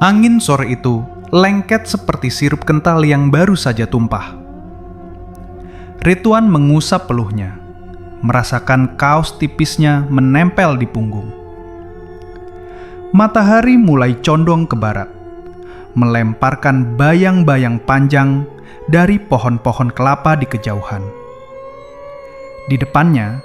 Angin sore itu lengket seperti sirup kental yang baru saja tumpah. Ridwan mengusap peluhnya, merasakan kaos tipisnya menempel di punggung. Matahari mulai condong ke barat, melemparkan bayang-bayang panjang dari pohon-pohon kelapa di kejauhan. Di depannya,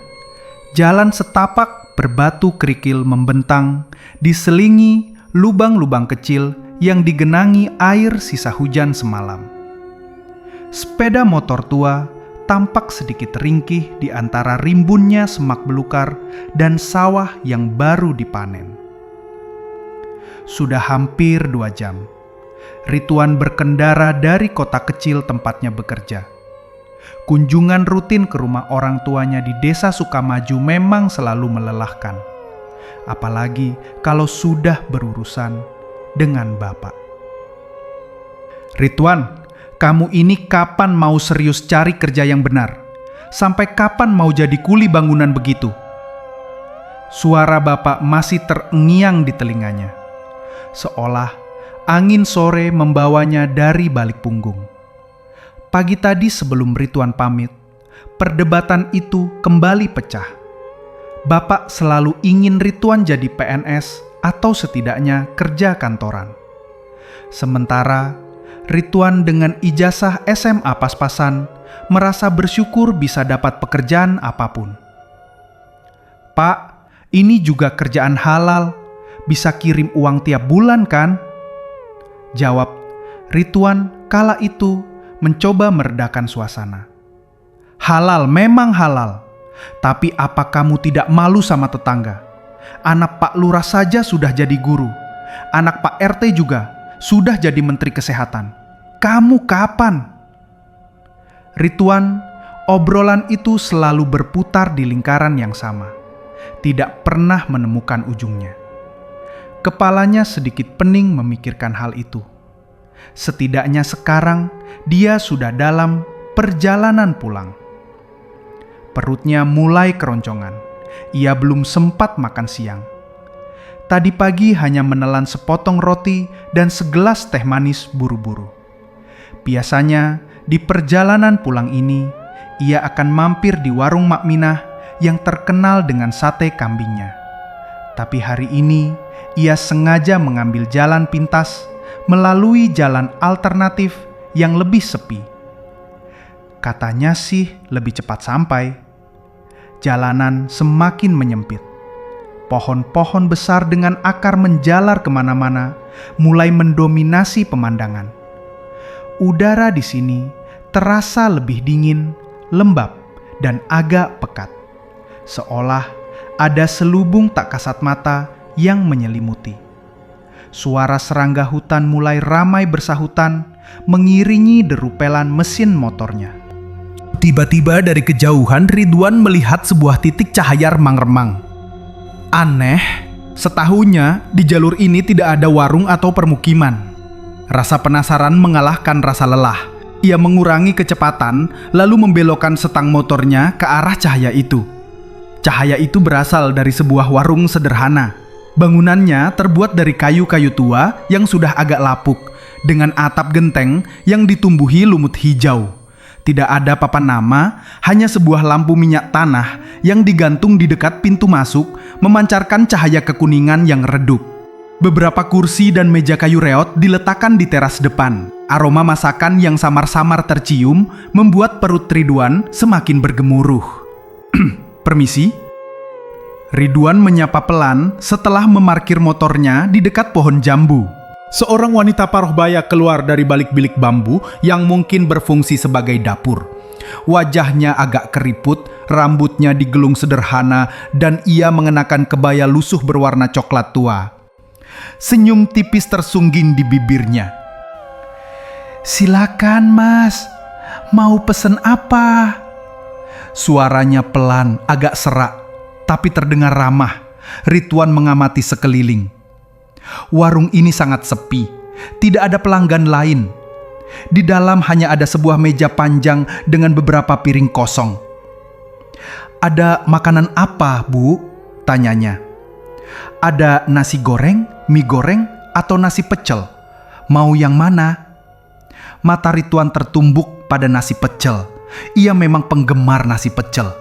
jalan setapak berbatu kerikil membentang, diselingi lubang-lubang kecil yang digenangi air sisa hujan semalam. Sepeda motor tua tampak sedikit ringkih di antara rimbunnya semak belukar dan sawah yang baru dipanen. Sudah hampir 2 jam, Ridwan berkendara dari kota kecil tempatnya bekerja. Kunjungan rutin ke rumah orang tuanya di Desa Sukamaju memang selalu melelahkan. Apalagi kalau sudah berurusan dengan bapak. Ridwan, kamu ini kapan mau serius cari kerja yang benar? Sampai kapan mau jadi kuli bangunan begitu? Suara bapak masih terngiang di telinganya, seolah angin sore membawanya dari balik punggung. Pagi tadi sebelum Ridwan pamit, perdebatan itu kembali pecah. Bapak selalu ingin Ridwan jadi PNS atau setidaknya kerja kantoran. Sementara Ridwan dengan ijazah SMA pas-pasan merasa bersyukur bisa dapat pekerjaan apapun. Pak, ini juga kerjaan halal, bisa kirim uang tiap bulan kan? Jawab Ridwan kala itu mencoba meredakan suasana. Halal memang halal. Tapi apa kamu tidak malu sama tetangga? Anak Pak Lurah saja sudah jadi guru. Anak Pak RT juga sudah jadi Menteri Kesehatan. Kamu kapan? Ridwan, obrolan itu selalu berputar di lingkaran yang sama. Tidak pernah menemukan ujungnya. Kepalanya sedikit pening memikirkan hal itu. Setidaknya sekarang dia sudah dalam perjalanan pulang. Perutnya mulai keroncongan. Ia belum sempat makan siang. Tadi pagi hanya menelan sepotong roti dan segelas teh manis buru-buru. Biasanya di perjalanan pulang ini, ia akan mampir di warung Mak Minah yang terkenal dengan sate kambingnya. Tapi hari ini, ia sengaja mengambil jalan pintas melalui jalan alternatif yang lebih sepi. Katanya sih lebih cepat sampai. Jalanan semakin menyempit. Pohon-pohon besar dengan akar menjalar kemana-mana mulai mendominasi pemandangan. Udara di sini terasa lebih dingin, lembab, dan agak pekat. Seolah ada selubung tak kasat mata yang menyelimuti. Suara serangga hutan mulai ramai bersahutan, mengiringi derupelan mesin motornya. Tiba-tiba dari kejauhan Ridwan melihat sebuah titik cahaya remang-remang. Aneh, setahunya di jalur ini tidak ada warung atau permukiman. Rasa penasaran mengalahkan rasa lelah. Ia mengurangi kecepatan lalu membelokkan setang motornya ke arah cahaya itu. Cahaya itu berasal dari sebuah warung sederhana. Bangunannya terbuat dari kayu-kayu tua yang sudah agak lapuk, dengan atap genteng yang ditumbuhi lumut hijau. Tidak ada papan nama, hanya sebuah lampu minyak tanah yang digantung di dekat pintu masuk, memancarkan cahaya kekuningan yang redup. Beberapa kursi dan meja kayu reot diletakkan di teras depan. Aroma masakan yang samar-samar tercium membuat perut Ridwan semakin bergemuruh. Permisi? Ridwan menyapa pelan setelah memarkir motornya di dekat pohon jambu. Seorang wanita paruhbaya keluar dari balik bilik bambu yang mungkin berfungsi sebagai dapur. Wajahnya agak keriput, rambutnya digelung sederhana, dan ia mengenakan kebaya lusuh berwarna coklat tua. Senyum tipis tersungging di bibirnya. "Silakan mas, mau pesen apa?" Suaranya pelan, agak serak, tapi terdengar ramah. Ridwan mengamati sekeliling. Warung ini sangat sepi, tidak ada pelanggan lain. Di dalam hanya ada sebuah meja panjang dengan beberapa piring kosong. "Ada makanan apa, Bu?" tanyanya. "Ada nasi goreng, mie goreng, atau nasi pecel? Mau yang mana?" Mata Ridwan tertumbuk pada nasi pecel. Ia memang penggemar nasi pecel.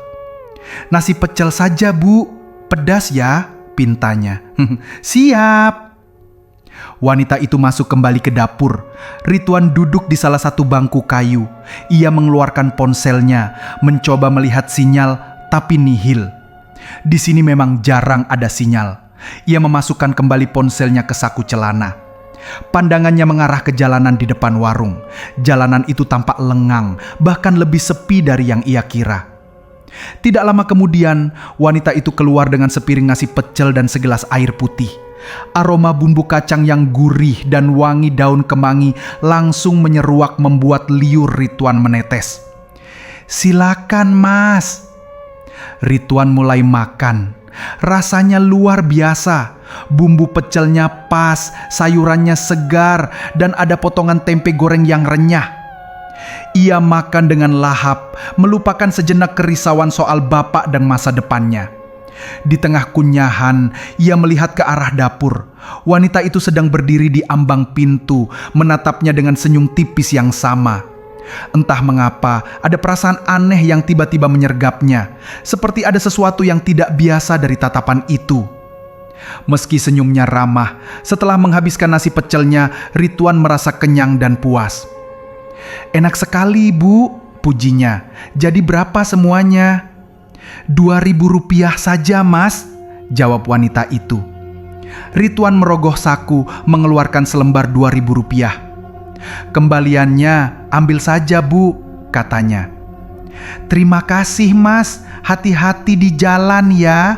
"Nasi pecel saja, Bu. Pedas ya," pintanya. "Siap." Wanita itu masuk kembali ke dapur. Ridwan duduk di salah satu bangku kayu. Ia mengeluarkan ponselnya, mencoba melihat sinyal, tapi nihil. Di sini memang jarang ada sinyal. Ia memasukkan kembali ponselnya ke saku celana. Pandangannya mengarah ke jalanan di depan warung. Jalanan itu tampak lengang, bahkan lebih sepi dari yang ia kira. Tidak lama kemudian, wanita itu keluar dengan sepiring nasi pecel dan segelas air putih. Aroma bumbu kacang yang gurih dan wangi daun kemangi langsung menyeruak membuat liur Ridwan menetes. "Silakan, Mas." Ridwan mulai makan. Rasanya luar biasa. Bumbu pecelnya pas, sayurannya segar, dan ada potongan tempe goreng yang renyah. Ia makan dengan lahap, melupakan sejenak kerisauan soal bapak dan masa depannya. Di tengah kunyahan, ia melihat ke arah dapur. Wanita itu sedang berdiri di ambang pintu, menatapnya dengan senyum tipis yang sama. Entah mengapa, ada perasaan aneh yang tiba-tiba menyergapnya, seperti ada sesuatu yang tidak biasa dari tatapan itu. Meski senyumnya ramah, setelah menghabiskan nasi pecelnya, Ridwan merasa kenyang dan puas. "Enak sekali, Bu," pujinya. "Jadi berapa semuanya?" "Rp2.000 saja, Mas," jawab wanita itu. Ridwan merogoh saku, mengeluarkan selembar Rp2.000. "Kembaliannya ambil saja, Bu," katanya. "Terima kasih, Mas. Hati-hati di jalan ya."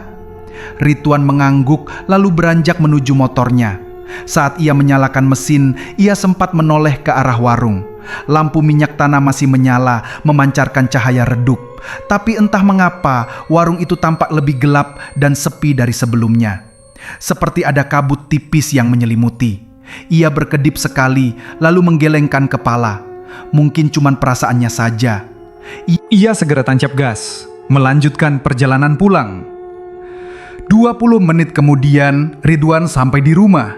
Ridwan mengangguk lalu beranjak menuju motornya. Saat ia menyalakan mesin, ia sempat menoleh ke arah warung. Lampu minyak tanah masih menyala, memancarkan cahaya redup. Tapi entah mengapa, warung itu tampak lebih gelap dan sepi dari sebelumnya. Seperti ada kabut tipis yang menyelimuti. Ia berkedip sekali, lalu menggelengkan kepala. Mungkin cuma perasaannya saja. Ia segera tancap gas, melanjutkan perjalanan pulang. 20 menit kemudian, Ridwan sampai di rumah.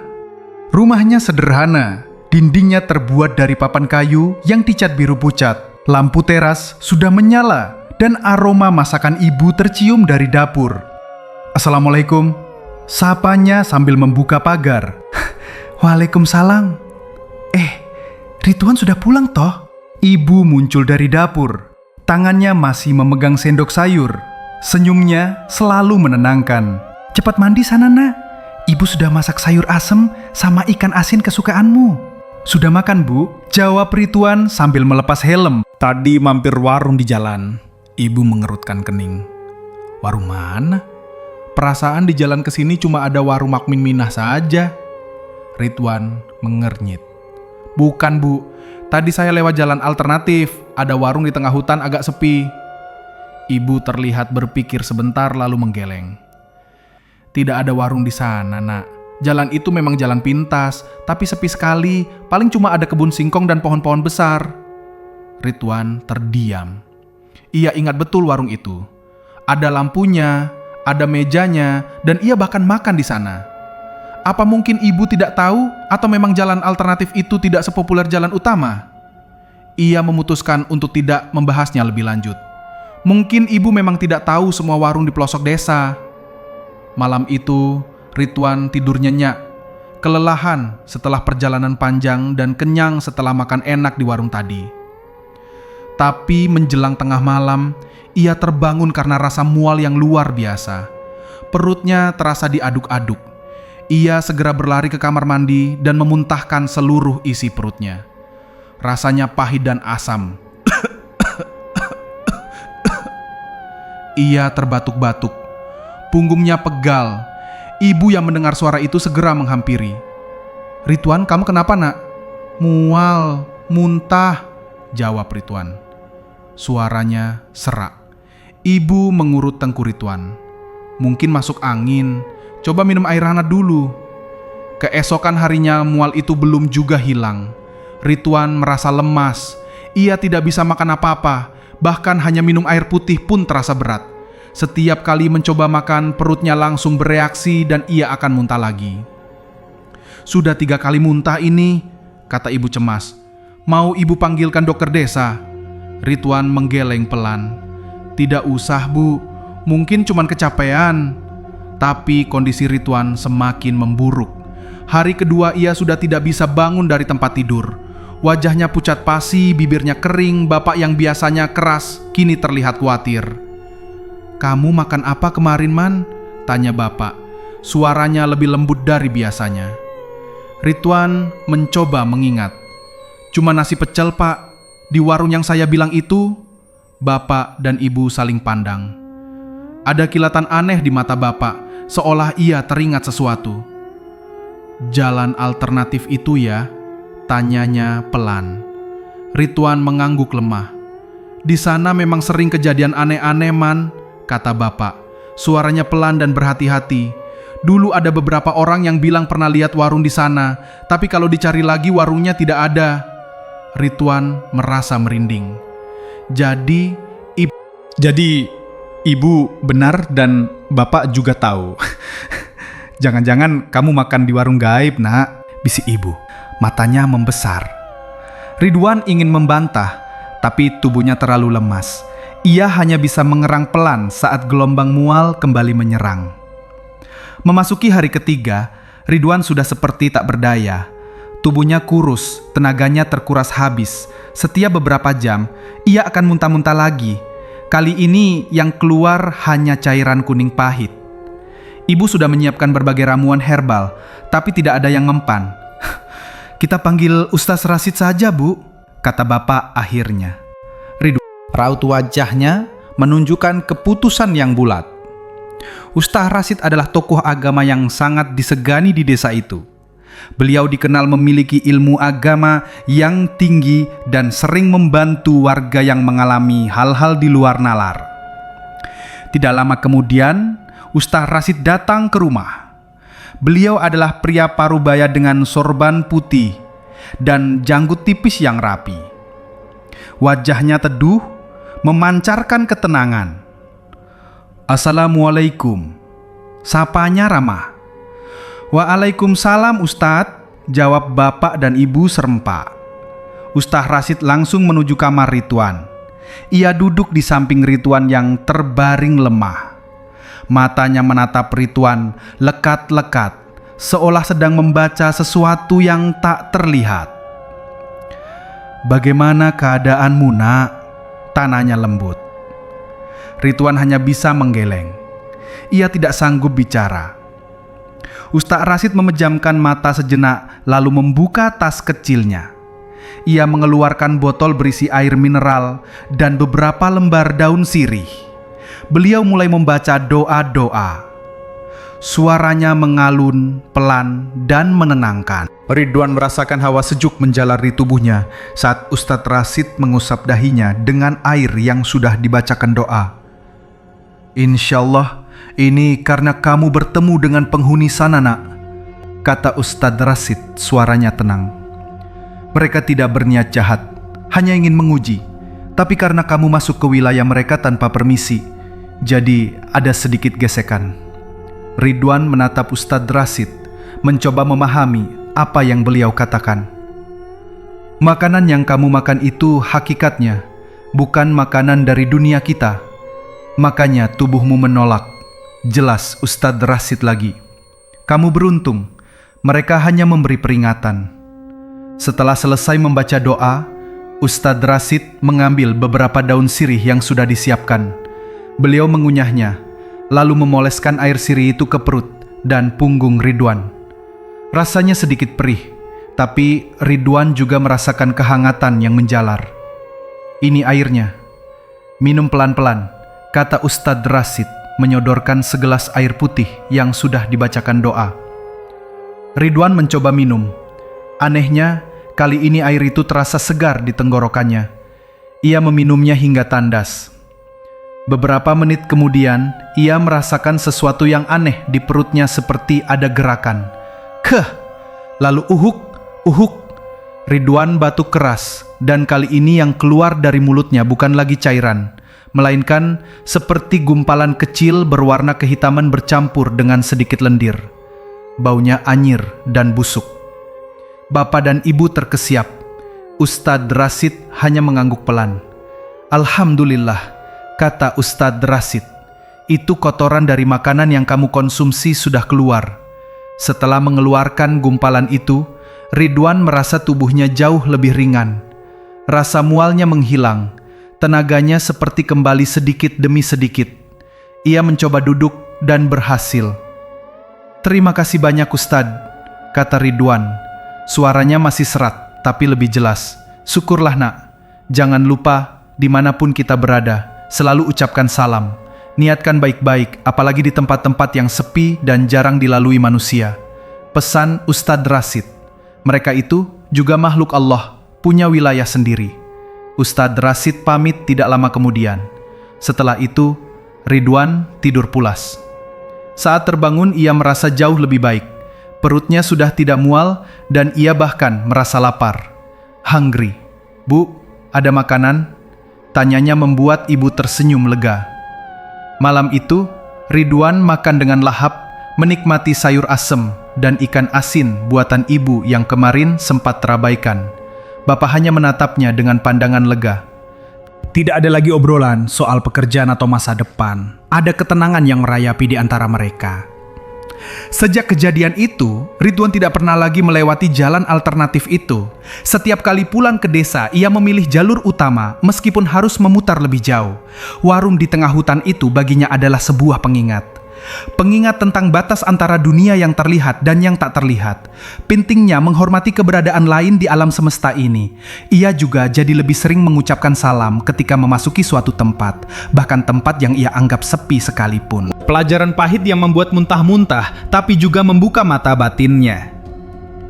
Rumahnya sederhana. Dindingnya terbuat dari papan kayu yang dicat biru pucat. Lampu teras sudah menyala dan aroma masakan ibu tercium dari dapur. "Assalamualaikum," sapanya sambil membuka pagar. "Waalaikumsalam. Ridwan sudah pulang toh?" Ibu muncul dari dapur. Tangannya masih memegang sendok sayur. Senyumnya selalu menenangkan. "Cepat mandi sana, Nak. Ibu sudah masak sayur asem sama ikan asin kesukaanmu." "Sudah makan, Bu," jawab Ridwan sambil melepas helm. "Tadi mampir warung di jalan." Ibu mengerutkan kening. "Warung mana? Perasaan di jalan kesini cuma ada warung Makmin Minah saja." Ridwan mengernyit. "Bukan, Bu. Tadi saya lewat jalan alternatif. Ada warung di tengah hutan agak sepi." Ibu terlihat berpikir sebentar lalu menggeleng. "Tidak ada warung di sana, Nak. Jalan itu memang jalan pintas, tapi sepi sekali, paling cuma ada kebun singkong dan pohon-pohon besar." Ridwan terdiam. Ia ingat betul warung itu. Ada lampunya, ada mejanya, dan ia bahkan makan di sana. Apa mungkin ibu tidak tahu, atau memang jalan alternatif itu tidak sepopuler jalan utama? Ia memutuskan untuk tidak membahasnya lebih lanjut. Mungkin ibu memang tidak tahu semua warung di pelosok desa. Malam itu, Ridwan tidur nyenyak, kelelahan setelah perjalanan panjang dan kenyang setelah makan enak di warung tadi. Tapi menjelang tengah malam, ia terbangun karena rasa mual yang luar biasa. Perutnya terasa diaduk-aduk. Ia segera berlari ke kamar mandi dan memuntahkan seluruh isi perutnya. Rasanya pahit dan asam. Ia terbatuk-batuk. Punggungnya pegal. Ibu yang mendengar suara itu segera menghampiri. "Ridwan, kamu kenapa, Nak?" "Mual, muntah," jawab Ridwan. Suaranya serak. Ibu mengurut tengkuk Ridwan. "Mungkin masuk angin. Coba minum air hangat dulu." Keesokan harinya mual itu belum juga hilang. Ridwan merasa lemas. Ia tidak bisa makan apa-apa. Bahkan hanya minum air putih pun terasa berat. Setiap kali mencoba makan, perutnya langsung bereaksi dan ia akan muntah lagi. Sudah 3 kali muntah ini, kata ibu cemas. Mau ibu panggilkan dokter desa? Ridwan menggeleng pelan. Tidak usah, Bu. Mungkin cuman kecapean. Tapi kondisi Ridwan semakin memburuk. Hari kedua ia sudah tidak bisa bangun dari tempat tidur. Wajahnya pucat pasi, bibirnya kering. Bapak yang biasanya keras kini terlihat khawatir. Kamu makan apa kemarin, Man? Tanya bapak. Suaranya lebih lembut dari biasanya. Ridwan mencoba mengingat. Cuma nasi pecel, Pak. Di warung yang saya bilang itu. Bapak dan ibu saling pandang. Ada kilatan aneh di mata bapak, seolah ia teringat sesuatu. Jalan alternatif itu ya? Tanyanya pelan. Ridwan mengangguk lemah. Di sana memang sering kejadian aneh-aneh, Man, kata bapak. Suaranya pelan dan berhati-hati. Dulu ada beberapa orang yang bilang pernah lihat warung di sana, tapi kalau dicari lagi warungnya tidak ada. Ridwan merasa merinding. Jadi ibu benar dan bapak juga tahu. Jangan-jangan kamu makan di warung gaib, Nak, bisik ibu. Matanya membesar. Ridwan ingin membantah, tapi tubuhnya terlalu lemas. Ia hanya bisa mengerang pelan saat gelombang mual kembali menyerang. Memasuki hari ketiga, Ridwan sudah seperti tak berdaya. Tubuhnya kurus, tenaganya terkuras habis. Setiap beberapa jam, ia akan muntah-muntah lagi. Kali ini yang keluar hanya cairan kuning pahit. Ibu sudah menyiapkan berbagai ramuan herbal, tapi tidak ada yang mempan. Kita panggil Ustaz Rasid saja, Bu, kata bapak akhirnya. Raut wajahnya menunjukkan keputusan yang bulat. Ustaz Rasid adalah tokoh agama yang sangat disegani di desa itu. Beliau dikenal memiliki ilmu agama yang tinggi dan sering membantu warga yang mengalami hal-hal di luar nalar. Tidak lama kemudian, Ustaz Rasid datang ke rumah. Beliau adalah pria parubaya dengan sorban putih dan janggut tipis yang rapi. Wajahnya teduh, memancarkan ketenangan. Assalamualaikum, sapanya ramah. Waalaikumsalam, Ustadz, jawab bapak dan ibu serempak. Ustaz Rasid langsung menuju kamar Ridwan. Ia duduk di samping Ridwan yang terbaring lemah. Matanya menatap Ridwan lekat-lekat, seolah sedang membaca sesuatu yang tak terlihat. Bagaimana keadaanmu, Nak? Tanyanya lembut. Ridwan hanya bisa menggeleng. Ia tidak sanggup bicara. Ustaz Rasid memejamkan mata sejenak, lalu membuka tas kecilnya. Ia mengeluarkan botol berisi air mineral dan beberapa lembar daun sirih. Beliau mulai membaca doa-doa. Suaranya mengalun, pelan, dan menenangkan. Ridwan merasakan hawa sejuk menjalar di tubuhnya saat Ustaz Rasid mengusap dahinya dengan air yang sudah dibacakan doa. Insyaallah, ini karena kamu bertemu dengan penghuni sana, Nak, kata Ustaz Rasid, suaranya tenang. Mereka tidak berniat jahat, hanya ingin menguji. Tapi karena kamu masuk ke wilayah mereka tanpa permisi, jadi ada sedikit gesekan. Ridwan menatap Ustaz Rasid, mencoba memahami apa yang beliau katakan. Makanan yang kamu makan itu hakikatnya bukan makanan dari dunia kita. Makanya tubuhmu menolak. Jelas Ustaz Rasid lagi. Kamu beruntung, mereka hanya memberi peringatan. Setelah selesai membaca doa, Ustaz Rasid mengambil beberapa daun sirih yang sudah disiapkan. Beliau mengunyahnya, lalu memoleskan air sirih itu ke perut dan punggung Ridwan. Rasanya sedikit perih, tapi Ridwan juga merasakan kehangatan yang menjalar. Ini airnya. Minum pelan-pelan, kata Ustaz Rasid, menyodorkan segelas air putih yang sudah dibacakan doa. Ridwan mencoba minum. Anehnya, kali ini air itu terasa segar di tenggorokannya. Ia meminumnya hingga tandas. Beberapa menit kemudian, ia merasakan sesuatu yang aneh di perutnya seperti ada gerakan. Keh! Lalu uhuk. Ridwan batuk keras, dan kali ini yang keluar dari mulutnya bukan lagi cairan, melainkan seperti gumpalan kecil berwarna kehitaman bercampur dengan sedikit lendir. baunya anyir dan busuk. Bapak dan ibu terkesiap. Ustadz Rasid hanya mengangguk pelan. "Alhamdulillah," kata Ustadz Rasid. "Itu kotoran dari makanan yang kamu konsumsi sudah keluar." Setelah mengeluarkan gumpalan itu, Ridwan merasa tubuhnya jauh lebih ringan. Rasa mualnya menghilang. Tenaganya seperti kembali sedikit demi sedikit. Ia mencoba duduk dan berhasil. "Terima kasih banyak Ustadz," kata Ridwan. Suaranya masih serak, tapi lebih jelas. "Syukurlah nak. Jangan lupa, dimanapun kita berada, selalu ucapkan salam. Niatkan baik-baik, apalagi di tempat-tempat yang sepi dan jarang dilalui manusia." Pesan Ustadz Rasid. Mereka itu juga makhluk Allah, punya wilayah sendiri. Ustadz Rasid pamit tidak lama kemudian. Setelah itu, Ridwan tidur pulas. Saat terbangun ia merasa jauh lebih baik. Perutnya sudah tidak mual dan ia bahkan merasa lapar. "Hungry. Bu, ada makanan?" Tanyanya membuat ibu tersenyum lega. Malam itu, Ridwan makan dengan lahap, menikmati sayur asem dan ikan asin buatan ibu yang kemarin sempat terabaikan. Bapak hanya menatapnya dengan pandangan lega. Tidak ada lagi obrolan soal pekerjaan atau masa depan. Ada ketenangan yang merayapi di antara mereka. Sejak kejadian itu, Ridwan tidak pernah lagi melewati jalan alternatif itu. Setiap kali pulang ke desa, ia memilih jalur utama meskipun harus memutar lebih jauh. Warung di tengah hutan itu baginya adalah sebuah pengingat. Pengingat tentang batas antara dunia yang terlihat dan yang tak terlihat. Pentingnya menghormati keberadaan lain di alam semesta ini. Ia juga jadi lebih sering mengucapkan salam ketika memasuki suatu tempat, bahkan tempat yang ia anggap sepi sekalipun. Pelajaran pahit yang membuat muntah-muntah, tapi juga membuka mata batinnya.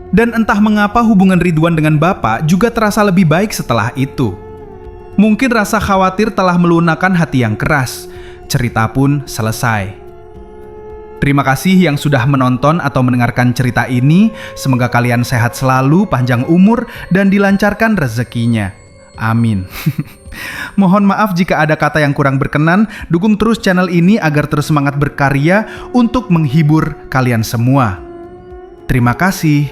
Dan entah mengapa hubungan Ridwan dengan Bapak juga terasa lebih baik setelah itu. Mungkin rasa khawatir telah melunakkan hati yang keras. Cerita pun selesai. Terima kasih yang sudah menonton atau mendengarkan cerita ini. Semoga kalian sehat selalu, panjang umur, dan dilancarkan rezekinya. Amin. Mohon maaf jika ada kata yang kurang berkenan. Dukung terus channel ini agar terus semangat berkarya untuk menghibur kalian semua. Terima kasih.